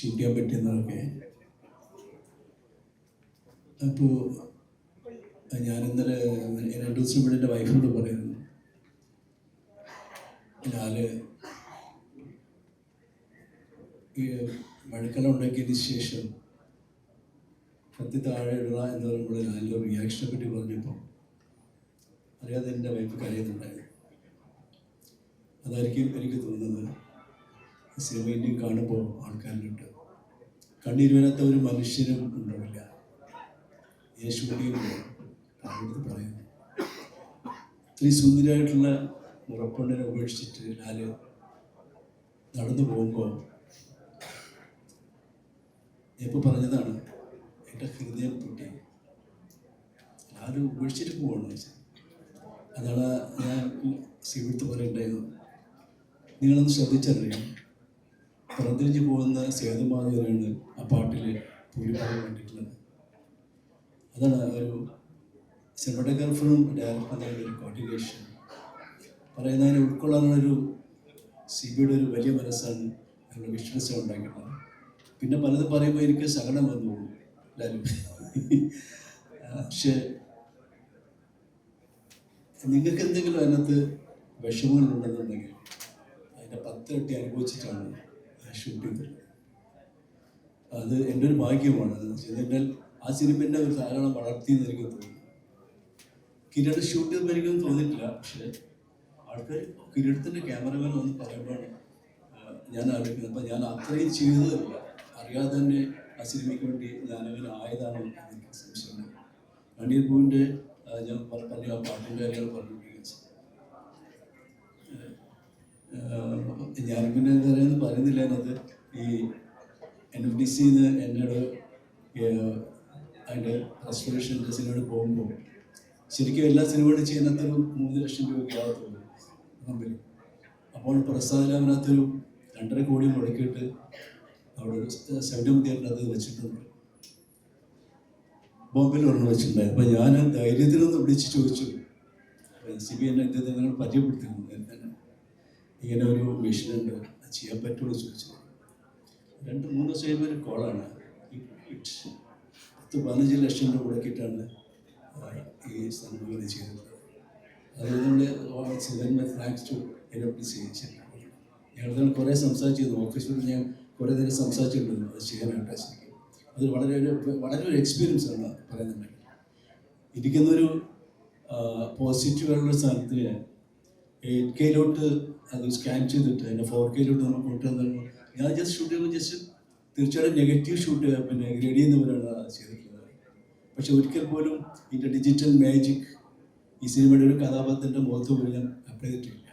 Shoot ചെയ്യാൻ പറ്റുന്നതൊക്കെ. അപ്പോൾ ഞാൻ ഇന്നലെ 2 ദിവസം ഇവിടെ എൻ്റെ വൈഫിനോട് പറയുന്നു, ലാല് ഈ മഴക്കാലം ഉണ്ടാക്കിയതിന് ശേഷം കത്തി താഴെ ഇടുക എന്ന് പറയുമ്പോൾ ലാലിൻ്റെ റിയാക്ഷനെ പറ്റി പറഞ്ഞപ്പോൾ അറിയാതെ എൻ്റെ വൈഫ് കരയുന്നുണ്ടായിരുന്നു. അതായിരിക്കും എനിക്ക് തോന്നുന്നത് സിനിമയിൽ കാണുമ്പോൾ ആൾക്കാരിലുണ്ട് കണ്ണീരുവരാത്ത ഒരു മനുഷ്യനും ഉണ്ടാവില്ല. ഈ ഷൂട്ടിങ്ങിൽ പറയുന്നു ഇത്രയും സുന്ദരമായിട്ടുള്ള മുറപ്പെണ്ണിനെ ഉപേക്ഷിച്ചിട്ട് ലാല് നടന്നു പോകുമ്പോൾ ഇപ്പോൾ പറഞ്ഞതാണ് എൻ്റെ ഹൃദയം പൊട്ടി. ലാല് ഉപേക്ഷിച്ചിട്ട് പോവാണെന്ന് വെച്ചാൽ അതാണ് ഞാൻ സിവിടുത്ത് പറയണ്ടായിരുന്നു. നിങ്ങളൊന്ന് ശ്രദ്ധിച്ചറിയാം, പുറത്തിരിഞ്ഞ് പോകുന്ന സേതുമാധവനാണ് ആ പാട്ടിൽ ഭൂരിഭാഗം കണ്ടിട്ടുള്ളത്. അതാണ് ഒരു സിനിമാറ്റോഗ്രാഫറും ഡയറക്ടറും ഒരു കോർഡിനേഷൻ പറയുന്നതിനെ ഉൾക്കൊള്ളാനുള്ളൊരു സിബിയുടെ ഒരു വലിയ മനസ്സാണ് അതിനുള്ള വിഷ്വൽസ് ഉണ്ടാക്കിയിട്ടുള്ളത്. പിന്നെ പലതും പറയുമ്പോൾ എനിക്ക് സഹനം വന്നു പോകും എല്ലാവരും. പക്ഷേ നിങ്ങൾക്ക് എന്തെങ്കിലും അതിനകത്ത് വിഷമങ്ങളുണ്ടെന്നുണ്ടെങ്കിൽ അതിൻ്റെ 10 ഇരട്ടി അനുഭവിച്ചിട്ടാണ് ഷൂട്ട് ചെയ്തത്. അത് എൻ്റെ ഒരു ഭാഗ്യമാണ്. എന്നാൽ ആ സിനിമേൻ്റെ ഒരു ധാരാളം വളർത്തിയെന്ന് എനിക്ക് തോന്നുന്നു. കിരീട ഷൂട്ട് ചെയ്തപ്പോൾ എനിക്കൊന്നും തോന്നിയിട്ടില്ല. പക്ഷേ ആൾക്കാർ കിരീടത്തിൻ്റെ ക്യാമറമാൻ വന്ന് പറയുമ്പോഴാണ് ഞാൻ ആലോചിക്കുന്നത്. അപ്പം ഞാൻ അത്രയും ചെയ്തതല്ല, അറിയാതെ തന്നെ ആ സിനിമയ്ക്ക് വേണ്ടി ഞാനങ്ങനെ ആയതാണോ എന്ന് എനിക്ക് സംശയമുണ്ട്. കണ്ണീർ പൂവിൻ്റെ ഞാൻ പറഞ്ഞു ആ പാട്ടിൻ്റെ കാര്യങ്ങൾ പറഞ്ഞുകൊണ്ടിരിക്കുന്നത്. ഞാൻ പിന്നെ എന്താ പറയുന്നത് പറയുന്നില്ല. എന്നത് ഈ NFDCന്ന് എന്നോട് അതിൻ്റെ റെസ്റ്റോറേഷൻ്റെ സിനിമയോട് പോകുമ്പോൾ ശരിക്കും എല്ലാ സിനിമകളും ചെയ്യുന്നതൊരു 3 ലക്ഷം രൂപയ്ക്ക് ആകത്തുള്ളൂ കമ്പനി. അപ്പോൾ പ്രസാദിനകത്തൊരു 2.5 കോടി മുടക്കിയിട്ട് അവിടെ 70 തിയേറ്ററിനകത്ത് വെച്ചിട്ടുണ്ട്. ബോംബെയിൽ ഒരെണ്ണം വെച്ചിട്ടുണ്ടായിരുന്നു. അപ്പോൾ ഞാൻ ധൈര്യത്തിലൊന്ന് വിളിച്ച് ചോദിച്ചു, CB എന്നെ എന്ത് നിങ്ങൾ പരിചയപ്പെടുത്തിയിരുന്നു തന്നെ ഇങ്ങനെ ഒരു മെഷീനുണ്ട്, അത് ചെയ്യാൻ പറ്റുള്ളൂ ചോദിച്ചു. 2-3 ദിവസം കഴിയുമ്പോൾ ഒരു കോളാണ്. 10-15 ലക്ഷം രൂപ മുടക്കിയിട്ടാണ് ഈ സംഭവങ്ങൾ ചെയ്തത്. അത് നമ്മൾ താങ്ക്സ് ടു NFDC. ഞങ്ങൾ കുറേ സംസാരിച്ചിരുന്നു. ഓഫീസിൽ ഞാൻ കുറേ നേരം സംസാരിച്ചിട്ടുണ്ട് അത് ചെയ്യാനായിട്ട്. ശരിക്കും അത് വളരെ ഒരു എക്സ്പീരിയൻസ് ആണ് പറയുന്നുണ്ടെങ്കിൽ. ഇരിക്കുന്നൊരു പോസിറ്റീവായിട്ടുള്ള സ്ഥലത്ത് 8Kയിലോട്ട് അത് സ്കാൻ ചെയ്തിട്ട് അതിൻ്റെ 4Kയിലോട്ട് നമ്മൾ കൊണ്ടുവന്നു. ഞാൻ ജസ്റ്റ് ഷൂട്ട് ചെയ്യുമ്പോൾ തീർച്ചയായിട്ടും നെഗറ്റീവ് ഷൂട്ട് പിന്നെ ഗ്രേഡ് ചെയ്യുന്നവരാണ് ചെയ്തിട്ടുള്ളത്. പക്ഷെ ഒരിക്കൽ പോലും ഇതിൻ്റെ ഡിജിറ്റൽ മാജിക് ഈ സിനിമയുടെ ഒരു കഥാപാത്രത്തിൻ്റെ മുഖത്ത് പോലും ഞാൻ അപ്ലൈ ചെയ്തിട്ടില്ല.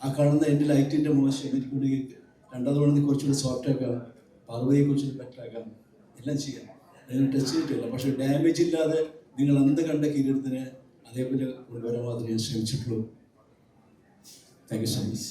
ആ കാണുന്ന എൻ്റെ ലൈറ്റിൻ്റെ മോശം എനിക്കുണ്ടെങ്കിൽ 2ാമത് വേണമെങ്കിൽ കുറച്ചുകൂടി സോഫ്റ്റ് ആക്കാം, പാർവതിയെ കുറച്ചുകൂടി ബെറ്റർ ആക്കാം, എല്ലാം ചെയ്യാം. അതിന് ടച്ച് ചെയ്തിട്ടില്ല. പക്ഷേ ഡാമേജ് ഇല്ലാതെ നിങ്ങൾ അന്ത് കണ്ട കിരീടത്തിന് അതേപോലെ കൊണ്ടുവരാൻ മാത്രമേ ഞാൻ ശ്രമിച്ചിട്ടുള്ളൂ. Thank you so much.